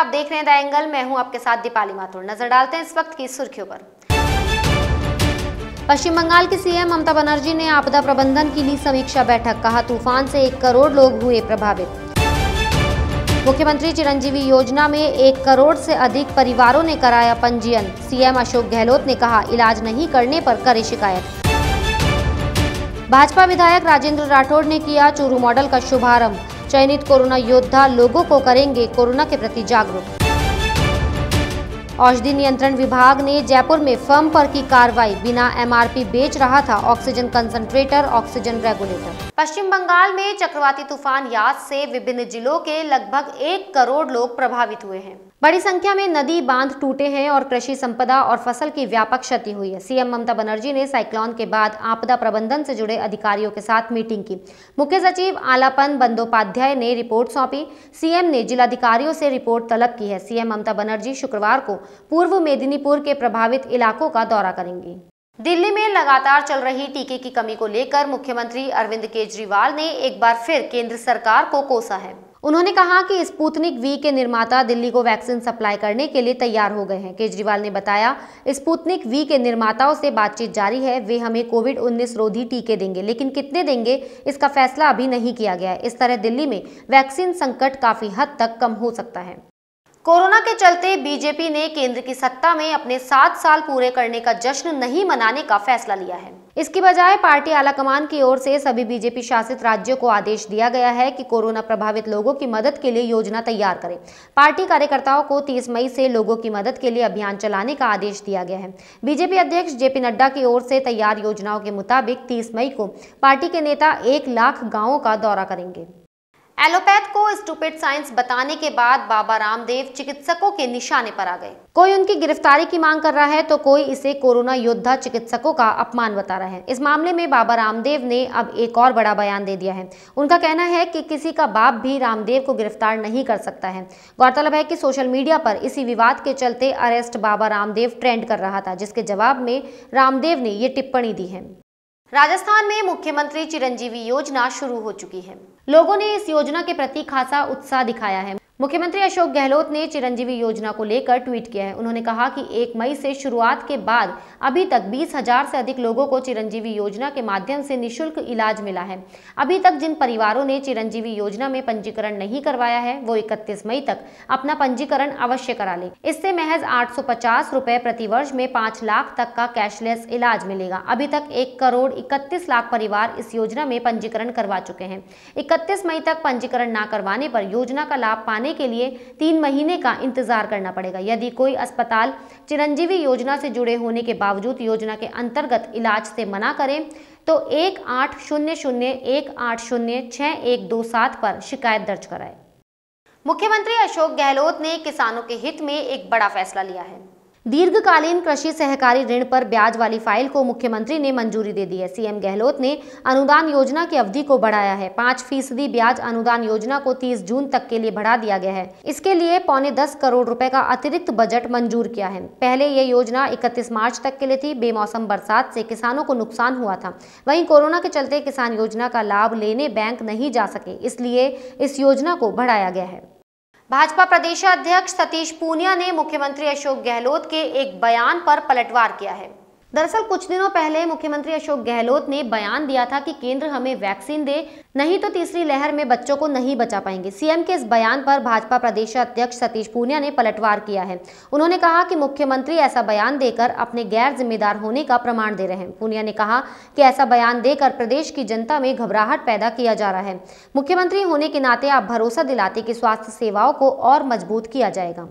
आप देख रहे हैं द एंगल। मैं हूं आपके साथ दीपाली माथुर। नजर डालते हैं इस वक्त की सुर्खियों पर। पश्चिम बंगाल की सीएम ममता बनर्जी ने आपदा प्रबंधन की ली समीक्षा बैठक। कहा, तूफान से 1 करोड़ लोग हुए प्रभावित। मुख्यमंत्री चिरंजीवी योजना में 1 करोड़ से अधिक परिवारों ने कराया पंजीयन। सीएम अशोक गहलोत ने कहा, इलाज नहीं करने पर करे शिकायत। भाजपा विधायक राजेंद्र राठौड़ ने किया चूरू मॉडल का शुभारंभ। चयनित कोरोना योद्धा लोगों को करेंगे कोरोना के प्रति जागरूक। औषधि नियंत्रण विभाग ने जयपुर में फर्म पर की कार्रवाई। बिना एमआरपी बेच रहा था ऑक्सीजन कंसंट्रेटर, ऑक्सीजन रेगुलेटर। पश्चिम बंगाल में चक्रवाती तूफान यास से विभिन्न जिलों के लगभग 1 करोड़ लोग प्रभावित हुए हैं। बड़ी संख्या में नदी बांध टूटे हैं और कृषि संपदा और फसल की व्यापक क्षति हुई है। सीएम ममता बनर्जी ने साइक्लोन के बाद आपदा प्रबंधन से जुड़े अधिकारियों के साथ मीटिंग की। मुख्य सचिव आलापन बंदोपाध्याय ने रिपोर्ट सौंपी। सीएम ने जिलाधिकारियों से रिपोर्ट तलब की है। सीएम ममता बनर्जी शुक्रवार को पूर्व मेदिनीपुर के प्रभावित इलाकों का दौरा करेंगी। दिल्ली में लगातार चल रही टीके की कमी को लेकर मुख्यमंत्री अरविंद केजरीवाल ने एक बार फिर केंद्र सरकार को कोसा है। उन्होंने कहा कि स्पुतनिक वी के निर्माता दिल्ली को वैक्सीन सप्लाई करने के लिए तैयार हो गए हैं। केजरीवाल ने बताया, स्पुतनिक वी के निर्माताओं से बातचीत जारी है। वे हमें कोविड-19 रोधी टीके देंगे, लेकिन कितने देंगे इसका फैसला अभी नहीं किया गया है। इस तरह दिल्ली में वैक्सीन संकट काफी हद तक कम हो सकता है। कोरोना के चलते बीजेपी ने केंद्र की सत्ता में अपने 7 साल पूरे करने का जश्न नहीं मनाने का फैसला लिया है। इसकी बजाय पार्टी आलाकमान की ओर से सभी बीजेपी शासित राज्यों को आदेश दिया गया है कि कोरोना प्रभावित लोगों की मदद के लिए योजना तैयार करें। पार्टी कार्यकर्ताओं को 30 मई से लोगों की मदद के लिए अभियान चलाने का आदेश दिया गया है। बीजेपी अध्यक्ष जेपी नड्डा की ओर से तैयार योजनाओं के मुताबिक 30 मई को पार्टी के नेता 1 लाख गाँवों का दौरा करेंगे। एलोपैथ को स्टूपिड साइंस बताने के बाद बाबा रामदेव चिकित्सकों के निशाने पर आ गए। कोई उनकी गिरफ्तारी की मांग कर रहा है तो कोई इसे कोरोना योद्धा चिकित्सकों का अपमान बता रहा है। इस मामले में बाबा रामदेव ने अब एक और बड़ा बयान दे दिया है। उनका कहना है कि किसी का बाप भी रामदेव को गिरफ्तार नहीं कर सकता है। गौरतलब है कि सोशल मीडिया पर इसी विवाद के चलते अरेस्ट बाबा रामदेव ट्रेंड कर रहा था, जिसके जवाब में रामदेव ने ये टिप्पणी दी है। राजस्थान में मुख्यमंत्री चिरंजीवी योजना शुरू हो चुकी है। लोगों ने इस योजना के प्रति खासा उत्साह दिखाया है। मुख्यमंत्री अशोक गहलोत ने चिरंजीवी योजना को लेकर ट्वीट किया है। उन्होंने कहा कि 1 मई से शुरुआत के बाद अभी तक 20,000 से अधिक लोगों को चिरंजीवी योजना के माध्यम से निःशुल्क इलाज मिला है। अभी तक जिन परिवारों ने चिरंजीवी योजना में पंजीकरण नहीं करवाया है वो 31 मई तक अपना पंजीकरण अवश्य करा लें। इससे महज 850 रुपए प्रति वर्ष में 5 लाख तक का कैशलेस इलाज मिलेगा। अभी तक 1 करोड़ 31 लाख परिवार इस योजना में पंजीकरण करवा चुके हैं। 31 मई तक पंजीकरण न करवाने पर योजना का लाभ पाने के लिए 3 महीने का इंतजार करना पड़ेगा। यदि कोई अस्पताल चिरंजीवी योजना से जुड़े होने के बावजूद योजना के अंतर्गत इलाज से मना करें तो 1800-180-6127 पर शिकायत दर्ज कराएं। मुख्यमंत्री अशोक गहलोत ने किसानों के हित में एक बड़ा फैसला लिया है। दीर्घकालीन कृषि सहकारी ऋण पर ब्याज वाली फाइल को मुख्यमंत्री ने मंजूरी दे दी है। सीएम गहलोत ने अनुदान योजना की अवधि को बढ़ाया है। 5% ब्याज अनुदान योजना को 30 जून तक के लिए बढ़ा दिया गया है। इसके लिए 9.25 करोड़ रुपए का अतिरिक्त बजट मंजूर किया है। पहले यह योजना 31 मार्च तक के लिए थी। बेमौसम बरसात से किसानों को नुकसान हुआ था। वहीं कोरोना के चलते किसान योजना का लाभ लेने बैंक नहीं जा सके, इसलिए इस योजना को बढ़ाया गया है। भाजपा प्रदेशाध्यक्ष सतीश पूनिया ने मुख्यमंत्री अशोक गहलोत के एक बयान पर पलटवार किया है। दरअसल कुछ दिनों पहले मुख्यमंत्री अशोक गहलोत ने बयान दिया था कि केंद्र हमें वैक्सीन दे, नहीं तो तीसरी लहर में बच्चों को नहीं बचा पाएंगे। सीएम के इस बयान पर भाजपा प्रदेशाध्यक्ष सतीश पूनिया ने पलटवार किया है। उन्होंने कहा कि मुख्यमंत्री ऐसा बयान देकर अपने गैर जिम्मेदार होने का प्रमाण दे रहे हैं। पूनिया ने कहा कि ऐसा बयान देकर प्रदेश की जनता में घबराहट पैदा किया जा रहा है। मुख्यमंत्री होने के नाते आप भरोसा दिलाते कि स्वास्थ्य सेवाओं को और मजबूत किया जाएगा।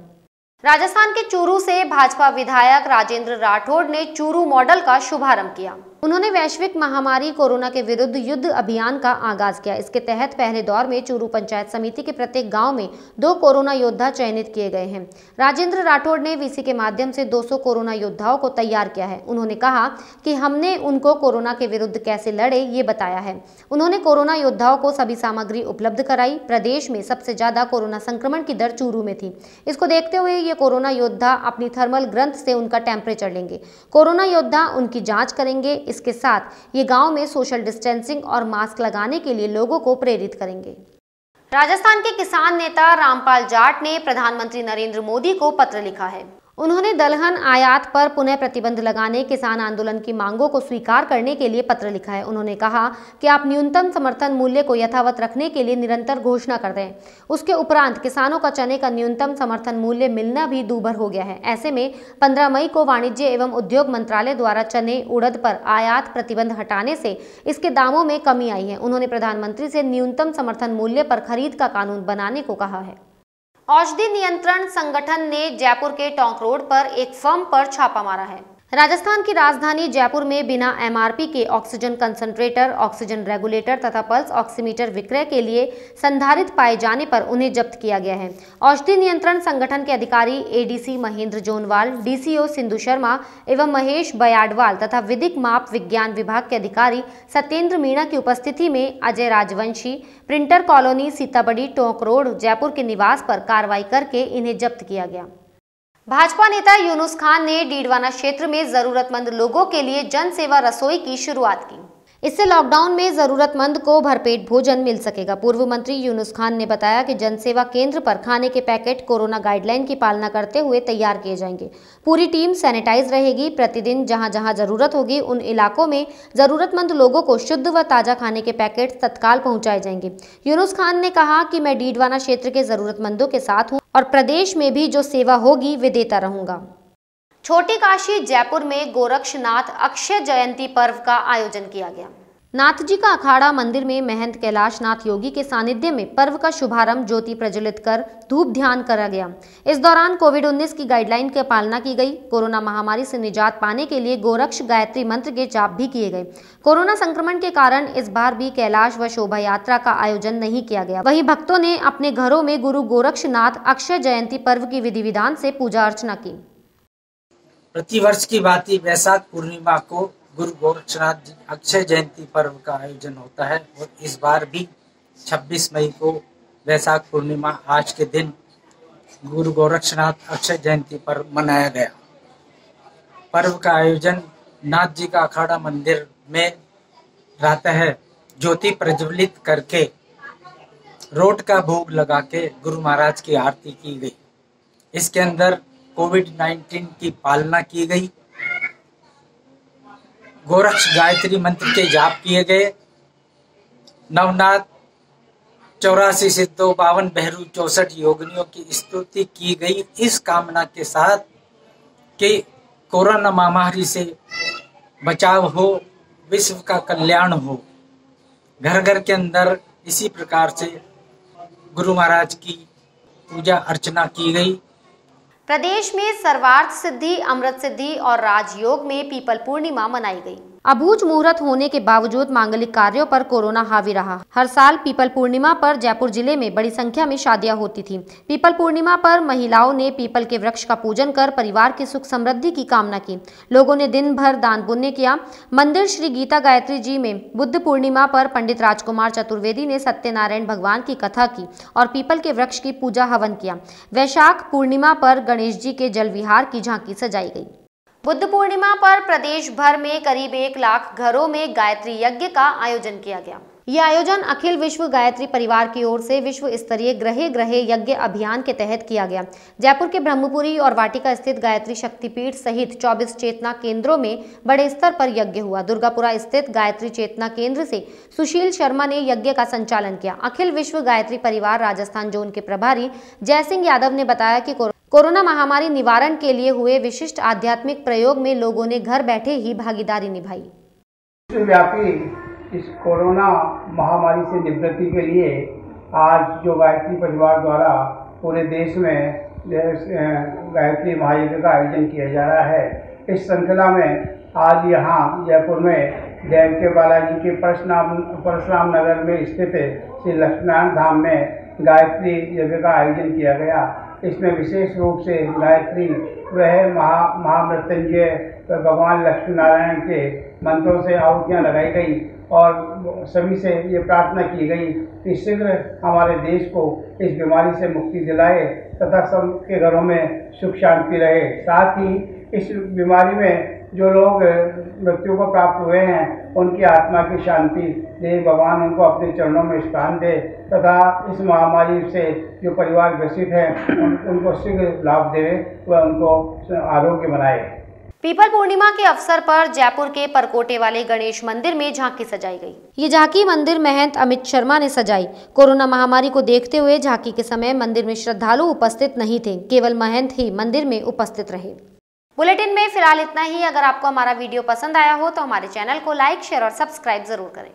राजस्थान के चूरू से भाजपा विधायक राजेंद्र राठौड़ ने चूरू मॉडल का शुभारंभ किया। उन्होंने वैश्विक महामारी कोरोना के विरुद्ध युद्ध अभियान का आगाज किया। इसके तहत पहले दौर में चूरू पंचायत समिति के प्रत्येक गांव में 2 कोरोना योद्धा चयनित किए गए हैं। राजेंद्र राठौड़ ने वीसी के माध्यम से 200 कोरोना योद्धाओं को तैयार किया है। उन्होंने कहा कि हमने उनको कोरोना के विरुद्ध कैसे लड़े ये बताया है। उन्होंने कोरोना योद्धाओं को सभी सामग्री उपलब्ध कराई। प्रदेश में सबसे ज्यादा कोरोना संक्रमण की दर चूरू में थी। इसको देखते हुए ये कोरोना योद्धा अपनी थर्मल ग्रंथ से उनका टेम्परेचर लेंगे। कोरोना योद्धा उनकी जांच करेंगे। इसके साथ ये गांव में सोशल डिस्टेंसिंग और मास्क लगाने के लिए लोगों को प्रेरित करेंगे। राजस्थान के किसान नेता रामपाल जाट ने प्रधानमंत्री नरेंद्र मोदी को पत्र लिखा है। उन्होंने दलहन आयात पर पुनः प्रतिबंध लगाने, किसान आंदोलन की मांगों को स्वीकार करने के लिए पत्र लिखा है। उन्होंने कहा कि आप न्यूनतम समर्थन मूल्य को यथावत रखने के लिए निरंतर घोषणा कर दें। उसके उपरांत किसानों का चने का न्यूनतम समर्थन मूल्य मिलना भी दूभर हो गया है। ऐसे में 15 मई को वाणिज्य एवं उद्योग मंत्रालय द्वारा चने उड़द पर आयात प्रतिबंध हटाने से इसके दामों में कमी आई है। उन्होंने प्रधानमंत्री से न्यूनतम समर्थन मूल्य पर खरीद का कानून बनाने को कहा है। औषधि नियंत्रण संगठन ने जयपुर के टोंक रोड पर एक फर्म पर छापा मारा है। राजस्थान की राजधानी जयपुर में बिना एमआरपी के ऑक्सीजन कंसंट्रेटर, ऑक्सीजन रेगुलेटर तथा पल्स ऑक्सीमीटर विक्रय के लिए संधारित पाए जाने पर उन्हें जब्त किया गया है। औषधि नियंत्रण संगठन के अधिकारी एडीसी महेंद्र जोनवाल, डीसीओ सिंधु शर्मा एवं महेश बयाडवाल तथा विधिक माप विज्ञान विभाग के अधिकारी सत्येंद्र मीणा की उपस्थिति में Ajay Rajvanshi, printer colony, Sitabari, Tonk road, Jaipur के निवास पर कार्रवाई करके इन्हें जब्त किया गया। भाजपा नेता यूनुस खान ने डीडवाना क्षेत्र में जरूरतमंद लोगों के लिए जन सेवा रसोई की शुरुआत की। इससे लॉकडाउन में जरूरतमंद को भरपेट भोजन मिल सकेगा। पूर्व मंत्री यूनुस खान ने बताया कि जन सेवा केंद्र पर खाने के पैकेट कोरोना गाइडलाइन की पालना करते हुए तैयार किए जाएंगे। पूरी टीम सैनिटाइज रहेगी। प्रतिदिन जहां जहां जरूरत होगी उन इलाकों में जरूरतमंद लोगों को शुद्ध व ताजा खाने के पैकेट तत्काल पहुंचाए जाएंगे। यूनुस खान ने कहा कि मैं डीडवाना क्षेत्र के जरूरतमंदों के साथ हूँ और प्रदेश में भी जो सेवा होगी वे देता रहूंगा। छोटी काशी जयपुर में गोरक्षनाथ अक्षय जयंती पर्व का आयोजन किया गया। नाथ जी का अखाड़ा मंदिर में महंत कैलाश नाथ योगी के सानिध्य में पर्व का शुभारंभ ज्योति प्रज्वलित कर धूप ध्यान करा गया। इस दौरान कोविड-19 की गाइडलाइन की पालना की गई। कोरोना महामारी से निजात पाने के लिए गोरक्ष गायत्री मंत्र के जाप भी किए गए। कोरोना संक्रमण के कारण इस बार भी कैलाश व शोभा यात्रा का आयोजन नहीं किया गया। वहीं भक्तों ने अपने घरों में गुरु गोरक्षनाथ अक्षय जयंती पर्व की विधि विधान से पूजा अर्चना की। प्रतिवर्ष की भांति वैशाख पूर्णिमा को गुरु गोरक्षनाथ अक्षय जयंती पर्व का आयोजन होता है और इस बार भी 26 मई को वैशाख पूर्णिमा आज के दिन गुरु गोरक्षनाथ अक्षय जयंती पर्व मनाया गया। पर्व का आयोजन नाथ जी का अखाड़ा मंदिर में रहता है। ज्योति प्रज्वलित करके रोट का भोग लगा के गुरु महाराज की आरती की गई। इसके अंदर कोविड-19 की पालना की गई। गोरक्ष गायत्री मंत्र के जाप किए गए। नवनाथ 84 सिद्धों 52 बहरू 64 योगिनियों की स्तुति की गई, इस कामना के साथ कि कोरोना महामारी से बचाव हो, विश्व का कल्याण हो। घर घर के अंदर इसी प्रकार से गुरु महाराज की पूजा अर्चना की गई। प्रदेश में सर्वार्थ सिद्धि, अमृत सिद्धि और राजयोग में पीपल पूर्णिमा मनाई गई। अबूझ मुहूर्त होने के बावजूद मांगलिक कार्यों पर कोरोना हावी रहा। हर साल पीपल पूर्णिमा पर जयपुर जिले में बड़ी संख्या में शादियां होती थी। पीपल पूर्णिमा पर महिलाओं ने पीपल के वृक्ष का पूजन कर परिवार की सुख समृद्धि की कामना की। लोगों ने दिन भर दान पुण्य किया। मंदिर श्री गीता गायत्री जी में बुद्ध पूर्णिमा पर पंडित राजकुमार चतुर्वेदी ने सत्यनारायण भगवान की कथा की और पीपल के वृक्ष की पूजा हवन किया। वैशाख पूर्णिमा पर गणेश जी के जल विहार की झांकी सजाई गई। बुद्ध पूर्णिमा पर प्रदेश भर में करीब 1 लाख घरों में गायत्री यज्ञ का आयोजन किया गया। यह आयोजन अखिल विश्व गायत्री परिवार की ओर से विश्व स्तरीय ग्रहे ग्रहे यज्ञ अभियान के तहत किया गया। जयपुर के ब्रह्मपुरी और वाटिका स्थित गायत्री शक्तिपीठ सहित 24 चेतना केंद्रों में बड़े स्तर पर यज्ञ हुआ। दुर्गापुरा स्थित गायत्री चेतना केंद्र से सुशील शर्मा ने यज्ञ का संचालन किया। अखिल विश्व गायत्री परिवार राजस्थान जोन के प्रभारी जय सिंह यादव ने बताया कि कोरोना महामारी निवारण के लिए हुए विशिष्ट आध्यात्मिक प्रयोग में लोगों ने घर बैठे ही भागीदारी निभाई। व्यापी इस कोरोना महामारी से निवृत्ति के लिए आज जो गायत्री परिवार द्वारा पूरे देश में गायत्री महायज्ञ का आयोजन किया जा रहा है। इस श्रृंखला में आज यहाँ जयपुर में देव के बालाजी के परशुराम नगर में स्थित श्री लक्ष्मीनारायण धाम में गायत्री यज्ञ का आयोजन किया गया। इसमें विशेष रूप से गायत्री वह महामृत्युंजय भगवान लक्ष्मी नारायण के मंत्रों से आहुतियाँ लगाई गई और सभी से ये प्रार्थना की गई कि शीघ्र हमारे देश को इस बीमारी से मुक्ति दिलाए तथा सबके घरों में सुख शांति रहे। साथ ही इस बीमारी में जो लोग मृत्यु को प्राप्त हुए हैं उनकी आत्मा की शांति दे, भगवान उनको अपने चरणों में स्थान दे तथा इस महामारी से जो परिवार ग्रसित है उनको शीघ्र लाभ दे व उनको आरोग्य बनाए। पीपल पूर्णिमा के अवसर पर जयपुर के परकोटे वाले गणेश मंदिर में झांकी सजाई गई। ये झांकी मंदिर महंत अमित शर्मा ने सजाई। कोरोना महामारी को देखते हुए झांकी के समय मंदिर में श्रद्धालु उपस्थित नहीं थे, केवल महंत ही मंदिर में उपस्थित रहे। बुलेटिन में फिलहाल इतना ही। अगर आपको हमारा वीडियो पसंद आया हो तो हमारे चैनल को लाइक, शेयर और सब्सक्राइब जरूर करें।